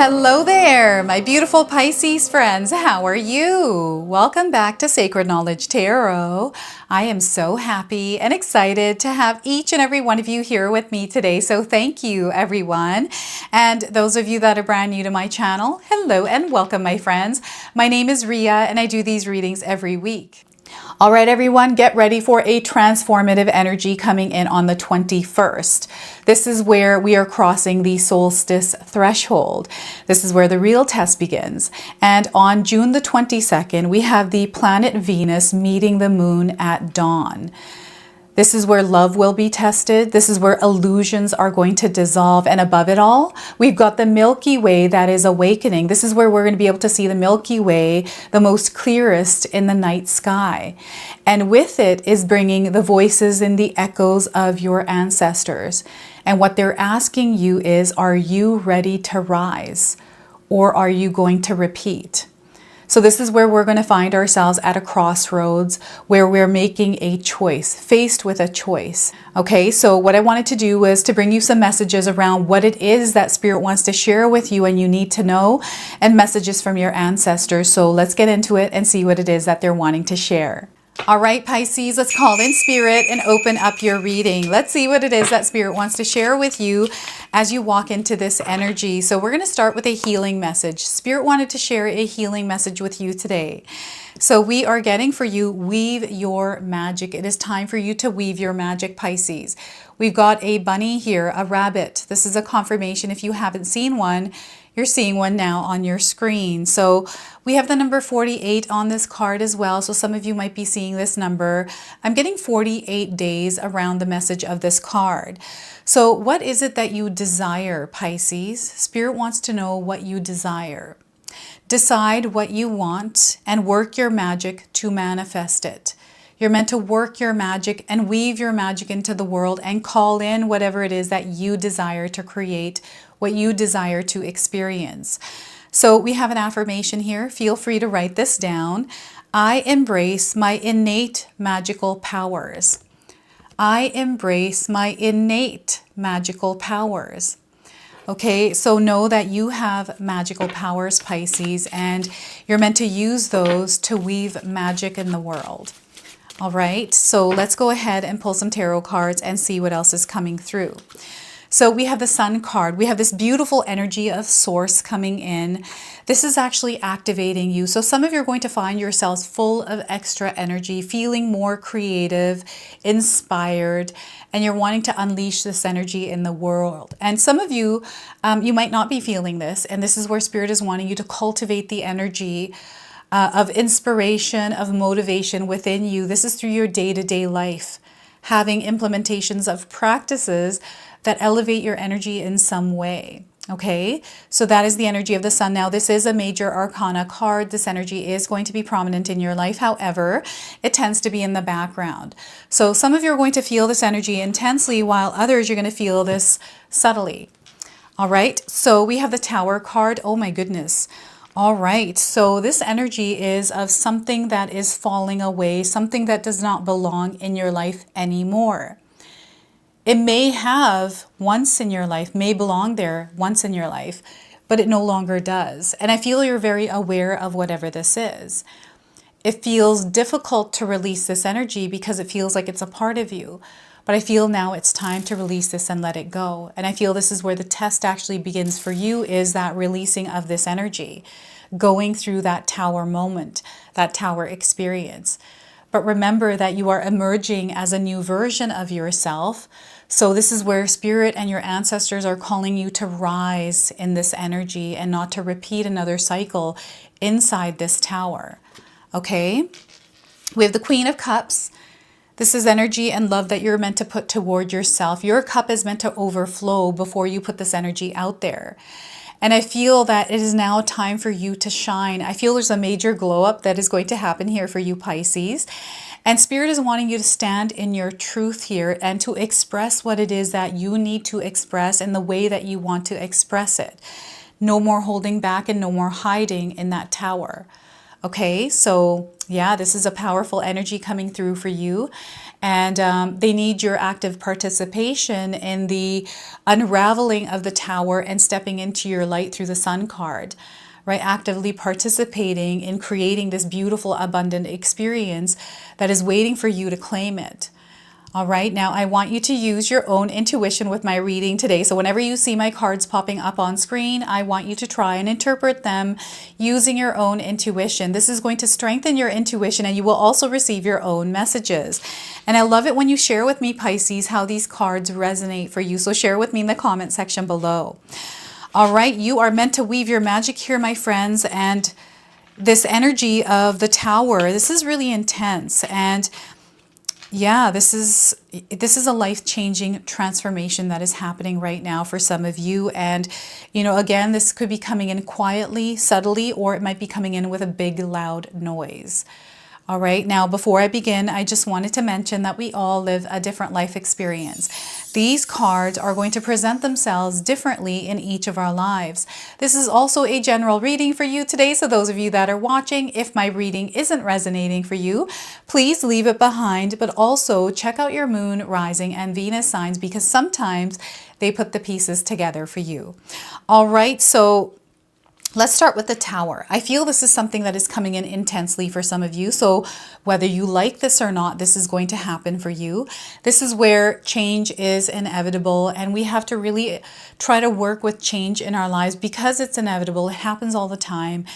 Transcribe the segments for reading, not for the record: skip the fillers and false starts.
Hello there, my beautiful Pisces friends. How are you? Welcome back to Sacred Knowledge Tarot. I am so happy and excited to have each and every one of you here with me today. So thank you, everyone. And those of you that are brand new to my channel, hello and welcome, my friends. My name is Ria and I do these readings every week. All right, everyone, get ready for a transformative energy coming in on the 21st. This is where we are crossing the solstice threshold. This is where the real test begins. And on June the 22nd, we have the planet Venus meeting the moon at dawn. This is where love will be tested. This is where illusions are going to dissolve. And above it all, we've got the Milky Way that is awakening. This is where we're going to be able to see the Milky Way the most clearest in the night sky. And with it is bringing the voices and the echoes of your ancestors. And what they're asking you is, are you ready to rise? Or are you going to repeat? So this is where we're going to find ourselves at a crossroads where we're making a choice, faced with a choice. Okay, so what I wanted to do was to bring you some messages around what it is that Spirit wants to share with you and you need to know, and messages from your ancestors. So let's get into it and see what it is that they're wanting to share. All right, Pisces, let's call in Spirit and open up your reading. Let's see what it is that Spirit wants to share with you as you walk into this energy. So we're going to start with a healing message. Spirit wanted to share a healing message with you today. So we are getting for you, weave your magic. It is time for you to weave your magic, Pisces. We've got a bunny here, a rabbit. This is a confirmation. If you haven't seen one, you're seeing one now on your screen. So we have the number 48 on this card as well. So some of you might be seeing this number. I'm getting 48 days around the message of this card. So what is it that you desire, Pisces? Spirit wants to know what you desire. Decide what you want and work your magic to manifest it. You're meant to work your magic and weave your magic into the world and call in whatever it is that you desire to create, what you desire to experience. So we have an affirmation here. Feel free to write this down. I embrace my innate magical powers. I embrace my innate magical powers. Okay, so know that you have magical powers, Pisces, and you're meant to use those to weave magic in the world. All right, so let's go ahead and pull some tarot cards and see what else is coming through. So we have the Sun card. We have this beautiful energy of Source coming in. This is actually activating you. So some of you are going to find yourselves full of extra energy, feeling more creative, inspired, and you're wanting to unleash this energy in the world. And some of you, you might not be feeling this, and this is where Spirit is wanting you to cultivate the energy of inspiration, of motivation within you. This is through your day-to-day life, having implementations of practices that elevate your energy in some way. Okay, so that is the energy of the Sun. Now, this is a major arcana card. This energy is going to be prominent in your life. However, it tends to be in the background. So some of you are going to feel this energy intensely, while others you're going to feel this subtly. All right, so we have the Tower card. Oh my goodness. All right, so this energy is of something that is falling away, something that does not belong in your life anymore. It may have once in your life, may belong there once in your life, but it no longer does. And I feel you're very aware of whatever this is. It feels difficult to release this energy because it feels like it's a part of you. But I feel now it's time to release this and let it go. And I feel this is where the test actually begins for you, is that releasing of this energy, going through that Tower moment, that Tower experience. But remember that you are emerging as a new version of yourself. So this is where Spirit and your ancestors are calling you to rise in this energy and not to repeat another cycle inside this Tower. Okay? We have the Queen of Cups. This is energy and love that you're meant to put toward yourself. Your cup is meant to overflow before you put this energy out there. And I feel that it is now time for you to shine. I feel there's a major glow up that is going to happen here for you, Pisces. And Spirit is wanting you to stand in your truth here and to express what it is that you need to express in the way that you want to express it. No more holding back and no more hiding in that Tower. Okay, so yeah, this is a powerful energy coming through for you. And they need your active participation in the unraveling of the tower and stepping into your light through the Sun card, right? Actively participating in creating this beautiful, abundant experience that is waiting for you to claim it. All right, now I want you to use your own intuition with my reading today. So whenever you see my cards popping up on screen, I want you to try and interpret them using your own intuition. This is going to strengthen your intuition, and you will also receive your own messages. And I love it when you share with me, Pisces, how these cards resonate for you. So share with me in the comment section below. All right, you are meant to weave your magic here, my friends, and this energy of the tower, this is really intense. And yeah, this is a life-changing transformation that is happening right now for some of you. And, you know, again, this could be coming in quietly, subtly, or it might be coming in with a big, loud noise. All right, now before I begin, I just wanted to mention that we all live a different life experience. These cards are going to present themselves differently in each of our lives. This is also a general reading for you today, so those of you that are watching, if my reading isn't resonating for you, please leave it behind, but also check out your moon, rising, and Venus signs, because sometimes they put the pieces together for you. All right, so let's start with the tower. I feel this is something that is coming in intensely for some of you. So whether you like this or not, this is going to happen for you. This is where change is inevitable, and we have to really try to work with change in our lives because it's inevitable. It happens all the time.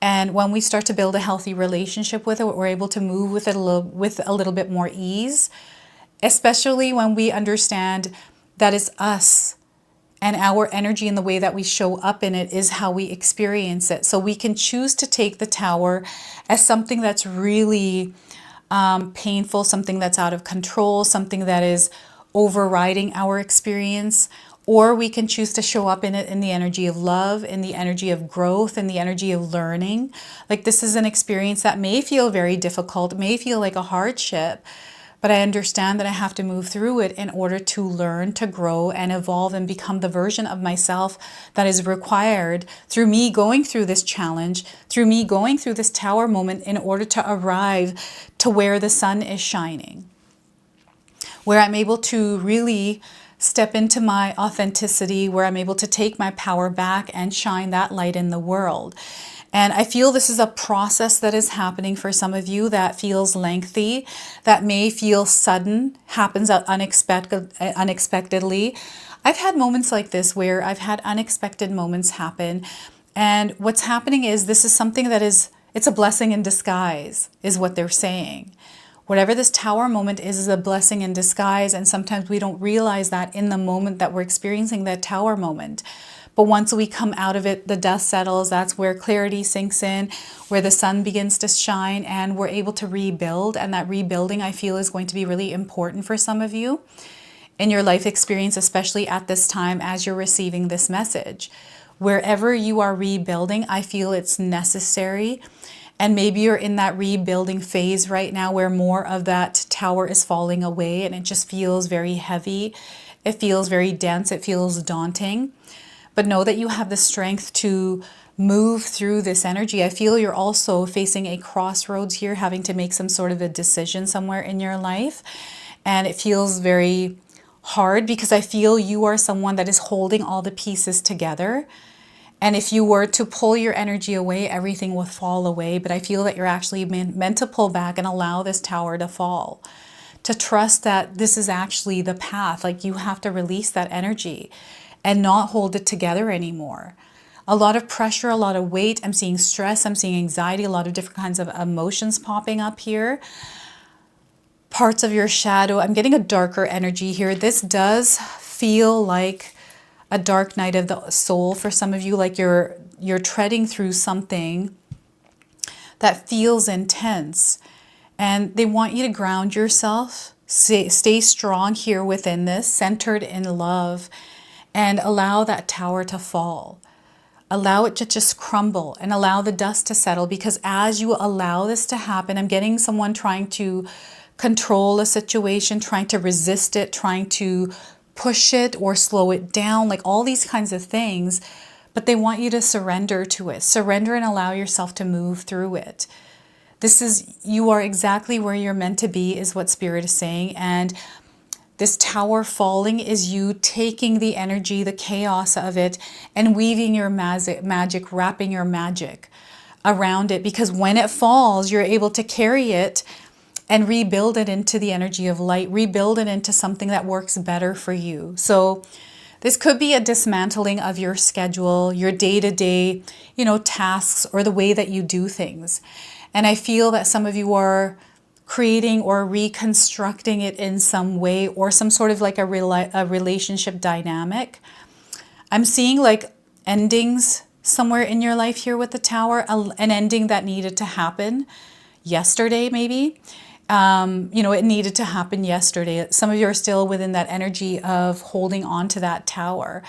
And when we start to build a healthy relationship with it, we're able to move with it with a little bit more ease, especially when we understand that it's us. And our energy and the way that we show up in it is how we experience it. So we can choose to take the tower as something that's really painful, something that's out of control, something that is overriding our experience. Or we can choose to show up in it in the energy of love, in the energy of growth, in the energy of learning. Like, this is an experience that may feel very difficult, may feel like a hardship, but I understand that I have to move through it in order to learn, to grow, and evolve and become the version of myself that is required through me going through this challenge, through me going through this tower moment in order to arrive to where the sun is shining, where I'm able to really step into my authenticity, where I'm able to take my power back and shine that light in the world. And I feel this is a process that is happening for some of you that feels lengthy, that may feel sudden, happens unexpectedly. I've had moments like this where I've had unexpected moments happen. And what's happening is this is something that it's a blessing in disguise, is what they're saying. Whatever this tower moment is a blessing in disguise. And sometimes we don't realize that in the moment that we're experiencing that tower moment. But once we come out of it, the dust settles. That's where clarity sinks in, where the sun begins to shine, and we're able to rebuild. And that rebuilding, I feel, is going to be really important for some of you in your life experience, especially at this time as you're receiving this message. Wherever you are rebuilding, I feel it's necessary. And maybe you're in that rebuilding phase right now where more of that tower is falling away and it just feels very heavy. It feels very dense. It feels daunting. But know that you have the strength to move through this energy. I feel you're also facing a crossroads here, having to make some sort of a decision somewhere in your life. And it feels very hard because I feel you are someone that is holding all the pieces together. And if you were to pull your energy away, everything will fall away. But I feel that you're actually meant to pull back and allow this tower to fall. To trust that this is actually the path. Like, you have to release that energy and not hold it together anymore. A lot of pressure, a lot of weight. I'm seeing stress, I'm seeing anxiety, a lot of different kinds of emotions popping up here. Parts of your shadow. I'm getting a darker energy here. This does feel like a dark night of the soul for some of you, like you're treading through something that feels intense. And they want you to ground yourself, stay strong here within this, centered in love, and allow that tower to fall. Allow it to just crumble and allow the dust to settle, because as you allow this to happen, I'm getting someone trying to control a situation, trying to resist it, trying to push it or slow it down, like all these kinds of things. But they want you to surrender to it. Surrender and allow yourself to move through it. You are exactly where you're meant to be, is what Spirit is saying. And this tower falling is you taking the energy, the chaos of it, and weaving your magic, wrapping your magic around it. Because when it falls, you're able to carry it and rebuild it into the energy of light, rebuild it into something that works better for you. So this could be a dismantling of your schedule, your day-to-day, tasks, or the way that you do things. And I feel that some of you are creating or reconstructing it in some way, or some sort of like a relationship dynamic. I'm seeing like endings somewhere in your life here with the tower, an ending that needed to happen yesterday maybe. It needed to happen yesterday. Some of you are still within that energy of holding on to that tower,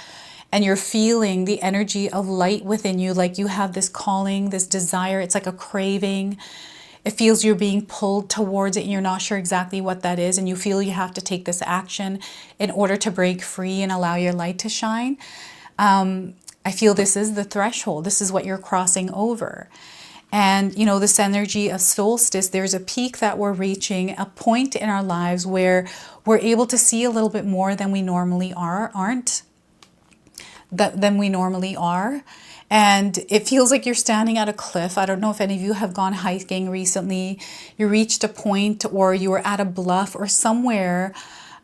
and you're feeling the energy of light within you, like you have this calling, this desire. It's like a craving. It feels you're being pulled towards it and you're not sure exactly what that is, and you feel you have to take this action in order to break free and allow your light to shine. I feel this is the threshold. This is what you're crossing over. And, this energy of solstice, there's a peak that we're reaching, a point in our lives where we're able to see a little bit more than we normally than we normally are. And it feels like you're standing at a cliff. I don't know if any of you have gone hiking recently. You reached a point, or you were at a bluff or somewhere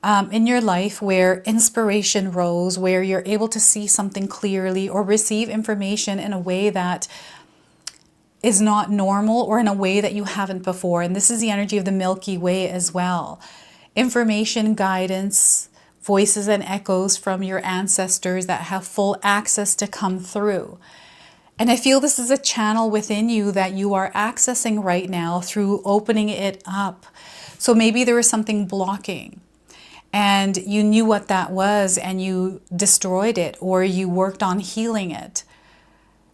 in your life where inspiration rose, where you're able to see something clearly or receive information in a way that is not normal, or in a way that you haven't before. And this is the energy of the Milky Way as well. Information, guidance, voices and echoes from your ancestors that have full access to come through. And I feel this is a channel within you that you are accessing right now through opening it up. So maybe there was something blocking and you knew what that was and you destroyed it, or you worked on healing it,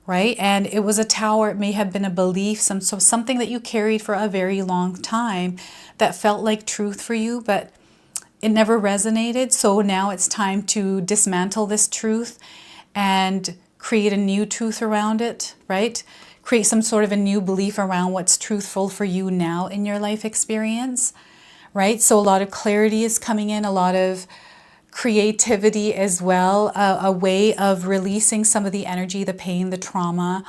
right? And it was a tower. It may have been a belief, something that you carried for a very long time that felt like truth for you, but it never resonated. So now it's time to dismantle this truth and create a new truth around it, right? Create some sort of a new belief around what's truthful for you now in your life experience, right? So a lot of clarity is coming in, a lot of creativity as well, a way of releasing some of the energy, the pain, the trauma,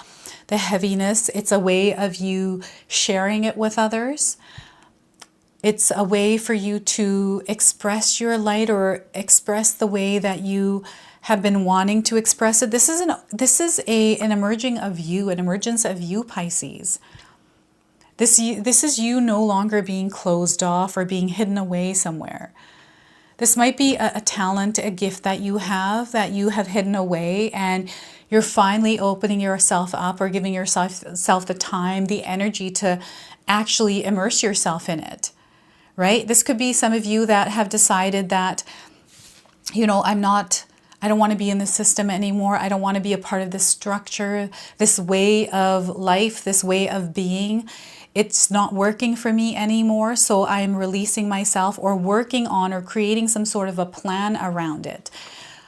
the heaviness. It's a way of you sharing it with others. It's a way for you to express your light, or express the way that you have been wanting to express it. This is an emerging of you, an emergence of you, Pisces. This is you no longer being closed off or being hidden away somewhere. This might be a talent, a gift that you have hidden away, and you're finally opening yourself up, or giving yourself the time, the energy to actually immerse yourself in it, right? This could be some of you that have decided that, I don't want to be in the system anymore. I don't want to be a part of this structure, this way of life, this way of being. It's not working for me anymore. So I'm releasing myself, or working on, or creating some sort of a plan around it.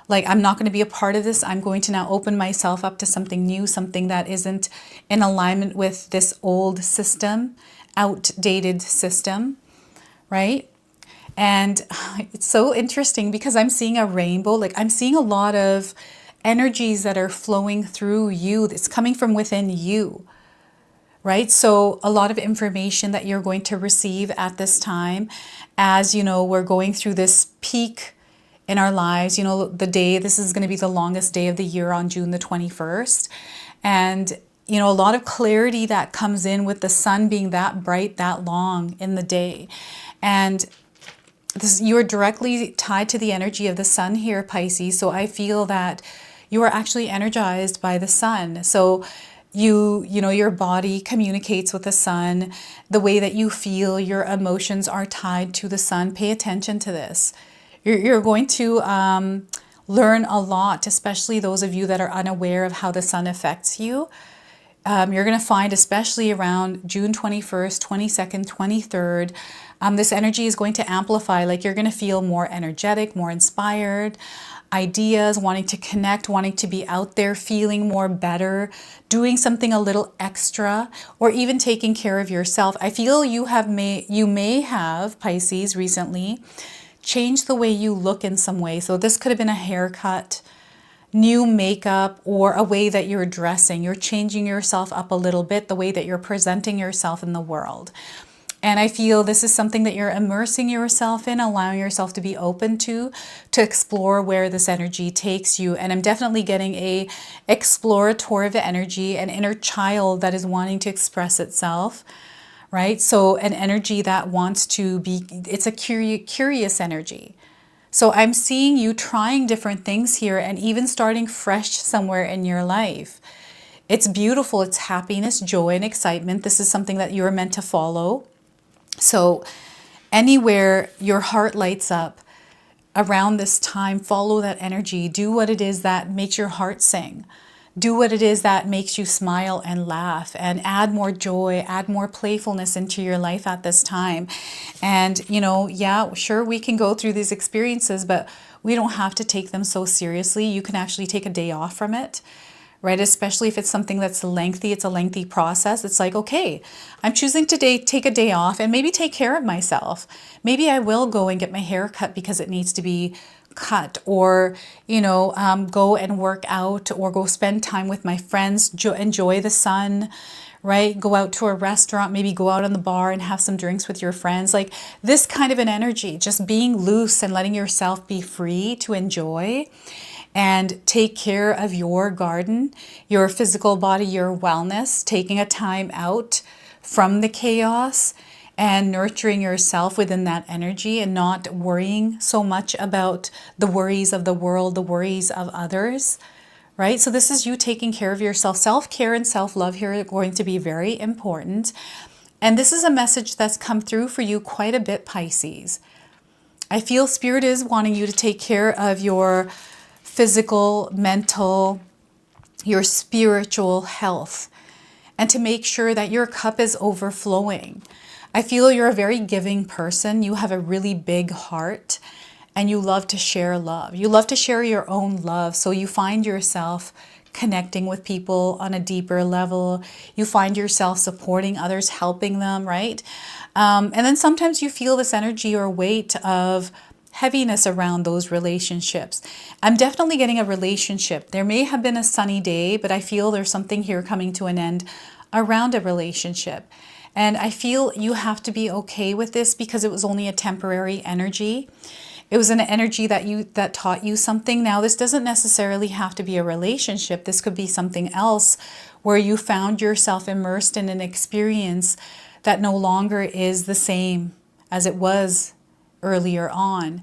Like, I'm not going to be a part of this. I'm going to now open myself up to something new, something that isn't in alignment with this old system, outdated system, right? And it's so interesting because I'm seeing a rainbow. Like, I'm seeing a lot of energies that are flowing through you. It's coming from within you, right? So a lot of information that you're going to receive at this time, as we're going through this peak in our lives. This is going to be the longest day of the year on June the 21st. And a lot of clarity that comes in with the sun being that bright, that long in the day. And you are directly tied to the energy of the sun here, Pisces. So I feel that you are actually energized by the sun. So your body communicates with the sun. The way that you feel, your emotions are tied to the sun. Pay attention to this. You're going to learn a lot, especially those of you that are unaware of how the sun affects you. You're going to find, especially around June 21st, 22nd, 23rd, This energy is going to amplify, like you're going to feel more energetic, more inspired, ideas, wanting to connect, wanting to be out there, feeling more better, doing something a little extra, or even taking care of yourself. I feel you may have, Pisces, recently changed the way you look in some way. So this could have been a haircut, new makeup, or a way that you're dressing. You're changing yourself up a little bit, the way that you're presenting yourself in the world. And I feel this is something that you're immersing yourself in, allowing yourself to be open to explore where this energy takes you. And I'm definitely getting a explorative energy, an inner child that is wanting to express itself, right? So an energy that wants to be, it's a curious energy. So I'm seeing you trying different things here and even starting fresh somewhere in your life. It's beautiful. It's happiness, joy, and excitement. This is something that you're meant to follow. So anywhere your heart lights up around this time, follow that energy. Do what it is that makes your heart sing. Do what it is that makes you smile and laugh, and add more joy, add more playfulness into your life at this time. And, you know, yeah, sure, we can go through these experiences, but we don't have to take them so seriously. You can actually take a day off from it, right? Especially if it's something that's lengthy, it's a lengthy process. It's like, okay, I'm choosing today, take a day off and maybe take care of myself. Maybe I will go and get my hair cut because it needs to be cut, or, you know, go and work out, or go spend time with my friends, enjoy the sun, right? Go out to a restaurant, maybe go out on the bar and have some drinks with your friends. Like this kind of an energy, just being loose and letting yourself be free to enjoy and take care of your garden, your physical body, your wellness, taking a time out from the chaos and nurturing yourself within that energy, and not worrying so much about the worries of the world, the worries of others, right? So this is you taking care of yourself. Self-care and self-love here are going to be very important. And this is a message that's come through for you quite a bit, Pisces. I feel Spirit is wanting you to take care of your physical, mental, your spiritual health, and to make sure that your cup is overflowing. I feel you're a very giving person. You have a really big heart and you love to share love. You love to share your own love. So you find yourself connecting with people on a deeper level. You find yourself supporting others, helping them, right? And then sometimes you feel this energy or weight of heaviness around those relationships. I'm definitely getting a relationship. There may have been a sunny day, but I feel there's something here coming to an end around a relationship. And I feel you have to be okay with this because it was only a temporary energy. It was an energy that taught you something. Now, this doesn't necessarily have to be a relationship. This could be something else where you found yourself immersed in an experience that no longer is the same as it was earlier on.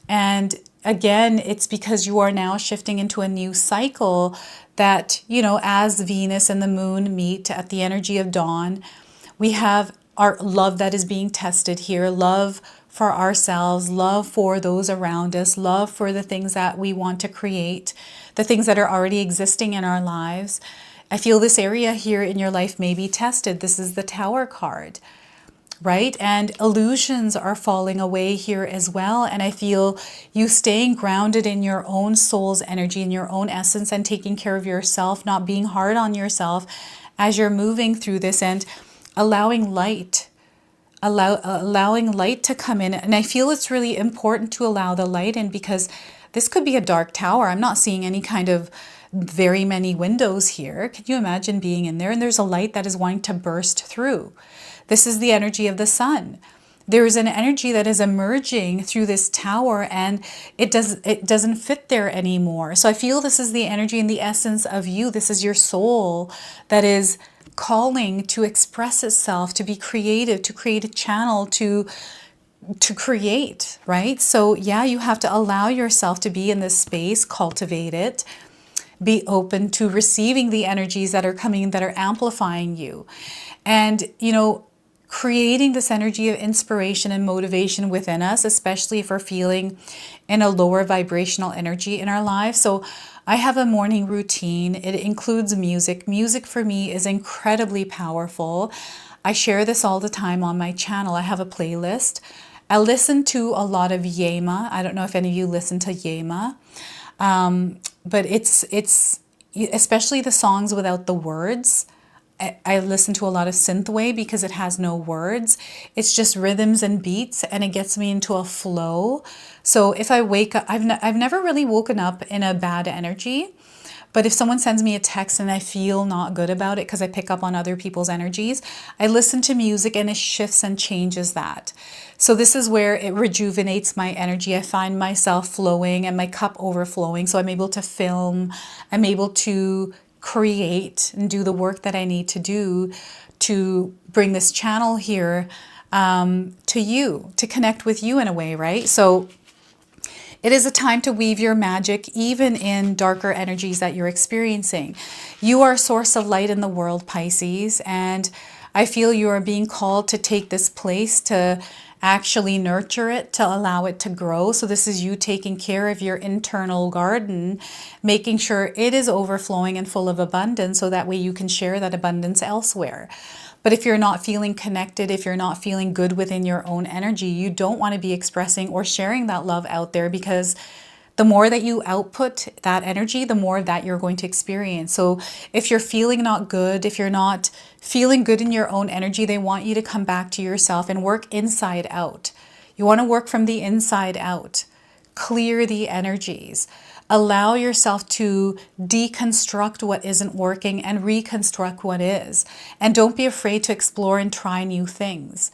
And again, it's because you are now shifting into a new cycle that, you know, as Venus and the moon meet at the energy of dawn, we have our love that is being tested here, love for ourselves, love for those around us, love for the things that we want to create, the things that are already existing in our lives. I feel this area here in your life may be tested. This is the Tower card, right? And illusions are falling away here as well. And I feel you staying grounded in your own soul's energy, in your own essence, and taking care of yourself, not being hard on yourself as you're moving through this, and allowing light, allowing light to come in. And I feel it's really important to allow the light in because this could be a dark tower. I'm not seeing any kind of very many windows here. Can you imagine being in there? And there's a light that is wanting to burst through. This is the energy of the sun. There is an energy that is emerging through this tower, and it doesn't fit there anymore. So I feel this is the energy and the essence of you. This is your soul that is calling to express itself, to be creative, to create a channel, to create, right? So yeah, you have to allow yourself to be in this space, cultivate it, be open to receiving the energies that are coming, that are amplifying you. And, you know, creating this energy of inspiration and motivation within us, especially if we're feeling in a lower vibrational energy in our lives. So I have a morning routine. It includes music. Music for me is incredibly powerful. I share this all the time on my channel. I have a playlist. I listen to a lot of Yema. I don't know if any of you listen to Yema, but it's especially the songs without the words. I listen to a lot of synthwave because it has no words. It's just rhythms and beats, and it gets me into a flow. So if I wake up, I've never really woken up in a bad energy. But if someone sends me a text and I feel not good about it because I pick up on other people's energies, I listen to music and it shifts and changes that. So this is where it rejuvenates my energy. I find myself flowing and my cup overflowing. So I'm able to film, I'm able to create and do the work that I need to do to bring this channel here to you, to connect with you in a way, right? So it is a time to weave your magic even in darker energies that you're experiencing. You are a source of light in the world, Pisces, and I feel you are being called to take this place to actually nurture it, to allow it to grow. So this is you taking care of your internal garden, making sure it is overflowing and full of abundance so that way you can share that abundance elsewhere. But if you're not feeling connected, if you're not feeling good within your own energy, you don't want to be expressing or sharing that love out there, because the more that you output that energy, the more that you're going to experience. So if you're feeling not good, if you're not feeling good in your own energy, they want you to come back to yourself and work inside out. You want to work from the inside out. Clear the energies. Allow yourself to deconstruct what isn't working and reconstruct what is. And don't be afraid to explore and try new things.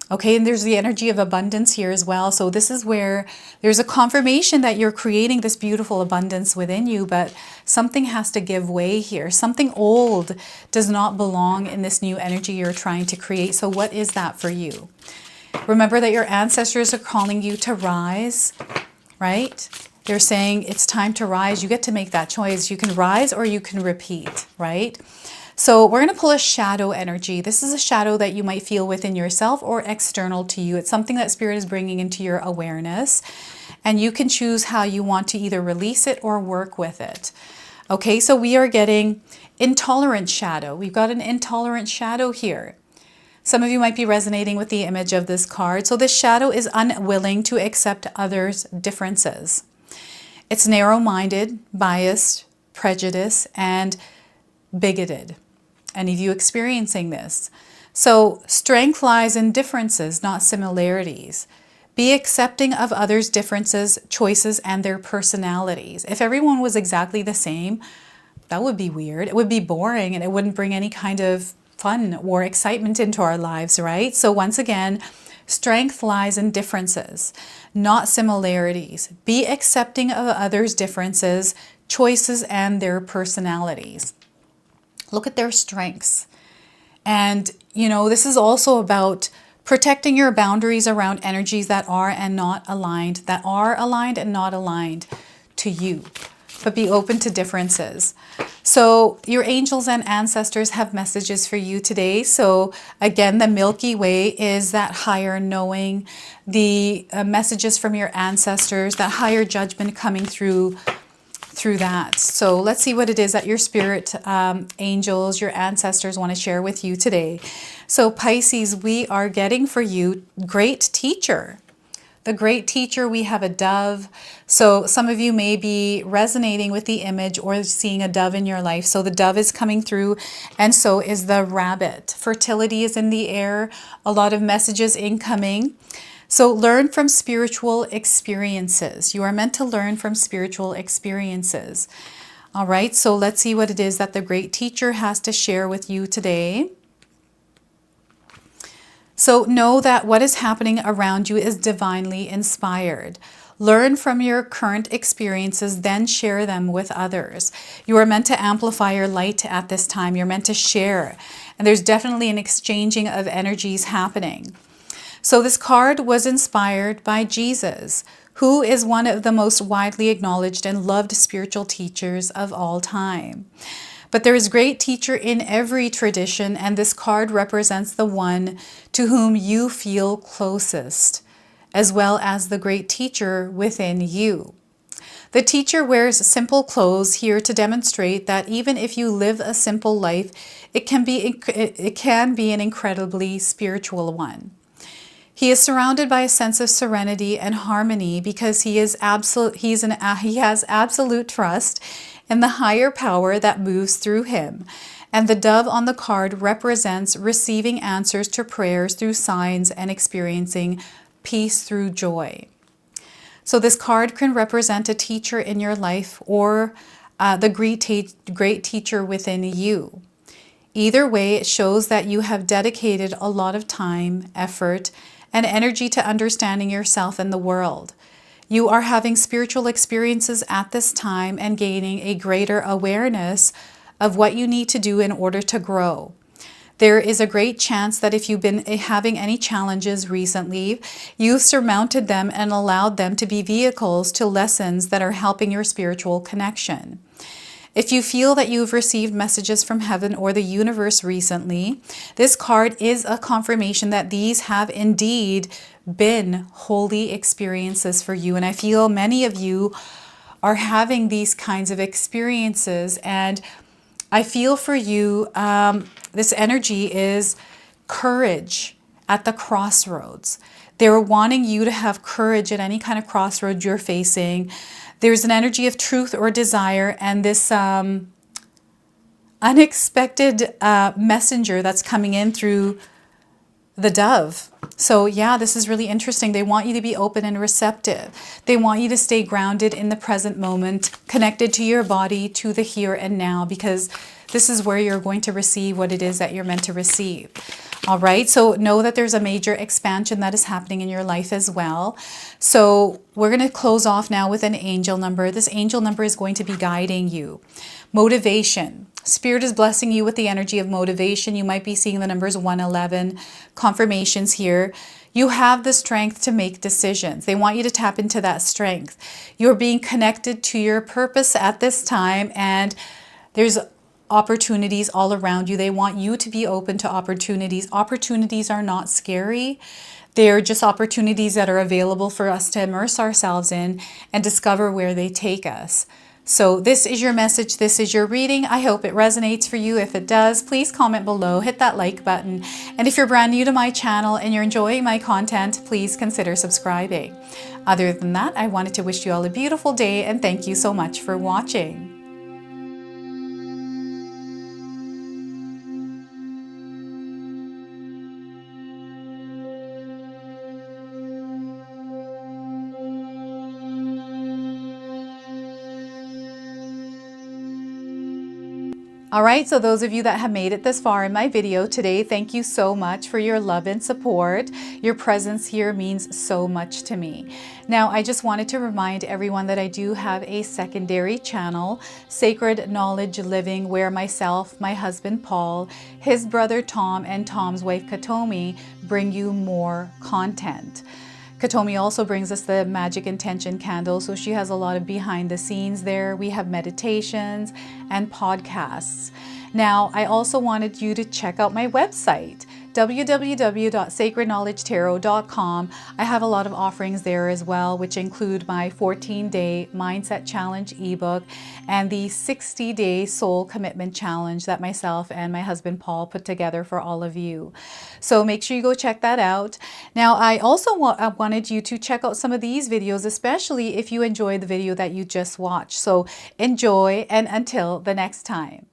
Okay, and there's the energy of abundance here as well. So this is where there's a confirmation that you're creating this beautiful abundance within you, but something has to give way here. Something old does not belong in this new energy you're trying to create. So what is that for you? Remember that your ancestors are calling you to rise, right? They're saying it's time to rise. You get to make that choice. You can rise or you can repeat, right? So we're going to pull a shadow energy. This is a shadow that you might feel within yourself or external to you. It's something that Spirit is bringing into your awareness, and you can choose how you want to either release it or work with it. Okay, so we are getting intolerant shadow. We've got an intolerant shadow here. Some of you might be resonating with the image of this card. So this shadow is unwilling to accept others' differences. It's narrow-minded, biased, prejudiced, and bigoted. Any of you experiencing this? So strength lies in differences, not similarities. Be accepting of others' differences, choices, and their personalities. If everyone was exactly the same, that would be weird. It would be boring, and it wouldn't bring any kind of fun or excitement into our lives, right? So once again, strength lies in differences, not similarities. Be accepting of others' differences, choices, and their personalities. Look at their strengths. And, you know, this is also about protecting your boundaries around energies that are and not aligned, that are aligned and not aligned to you. But be open to differences. So your angels and ancestors have messages for you today. So again, the Milky Way is that higher knowing, the messages from your ancestors, that higher judgment coming through that. So let's see what it is that your spirit angels, your ancestors want to share with you today. So Pisces, we are getting for you great teacher. The great teacher, we have a dove. So some of you may be resonating with the image or seeing a dove in your life. So the dove is coming through, and so is the rabbit. Fertility is in the air. A lot of messages incoming. So learn from spiritual experiences. You are meant to learn from spiritual experiences. All right, so let's see what it is that the great teacher has to share with you today. So know that what is happening around you is divinely inspired. Learn from your current experiences, then share them with others. You are meant to amplify your light at this time. You're meant to share. And there's definitely an exchanging of energies happening. So this card was inspired by Jesus, who is one of the most widely acknowledged and loved spiritual teachers of all time. But there is great teacher in every tradition, and this card represents the one to whom you feel closest, as well as the great teacher within you. The teacher wears simple clothes here to demonstrate that even if you live a simple life, it can be an incredibly spiritual one. He is surrounded by a sense of serenity and harmony because he has absolute trust in the higher power that moves through him. And the dove on the card represents receiving answers to prayers through signs and experiencing peace through joy. So this card can represent a teacher in your life or the great teacher within you. Either way, it shows that you have dedicated a lot of time, effort, and energy to understanding yourself and the world. You are having spiritual experiences at this time and gaining a greater awareness of what you need to do in order to grow. There is a great chance that if you've been having any challenges recently, you've surmounted them and allowed them to be vehicles to lessons that are helping your spiritual connection. If you feel that you've received messages from heaven or the universe recently, this card is a confirmation that these have indeed been holy experiences for you. And I feel many of you are having these kinds of experiences, and I feel for you, this energy is courage at the crossroads. They're wanting you to have courage at any kind of crossroads you're facing. There's an energy of truth or desire, and this unexpected messenger that's coming in through the dove. So yeah, this is really interesting. They want you to be open and receptive. They want you to stay grounded in the present moment, connected to your body, to the here and now, because this is where you're going to receive what it is that you're meant to receive. All right, so know that there's a major expansion that is happening in your life as well. So we're going to close off now with an angel number. This angel number is going to be guiding you. Motivation. Spirit is blessing you with the energy of motivation. You might be seeing the numbers 111, confirmations here. You have the strength to make decisions. They want you to tap into that strength. You're being connected to your purpose at this time, and there's opportunities all around you. They want you to be open to opportunities. Opportunities are not scary. They're just opportunities that are available for us to immerse ourselves in and discover where they take us. So this is your message. This is your reading. I hope it resonates for you. If it does, please comment below, hit that like button. And if you're brand new to my channel and you're enjoying my content, please consider subscribing. Other than that, I wanted to wish you all a beautiful day and thank you so much for watching. All right, so those of you that have made it this far in my video today, thank you so much for your love and support. Your presence here means so much to me. Now, I just wanted to remind everyone that I do have a secondary channel, Sacred Knowledge Living, where myself, my husband Paul, his brother Tom, and Tom's wife Katomi bring you more content. Katomi also brings us the Magic Intention candle, so she has a lot of behind the scenes there. We have meditations and podcasts. Now, I also wanted you to check out my website, www.sacredknowledgetarot.com. I have a lot of offerings there as well, which include my 14-day Mindset Challenge ebook and the 60-day Soul Commitment Challenge that myself and my husband Paul put together for all of you. So make sure you go check that out. Now, I also wanted you to check out some of these videos, especially if you enjoyed the video that you just watched. So enjoy, and until the next time.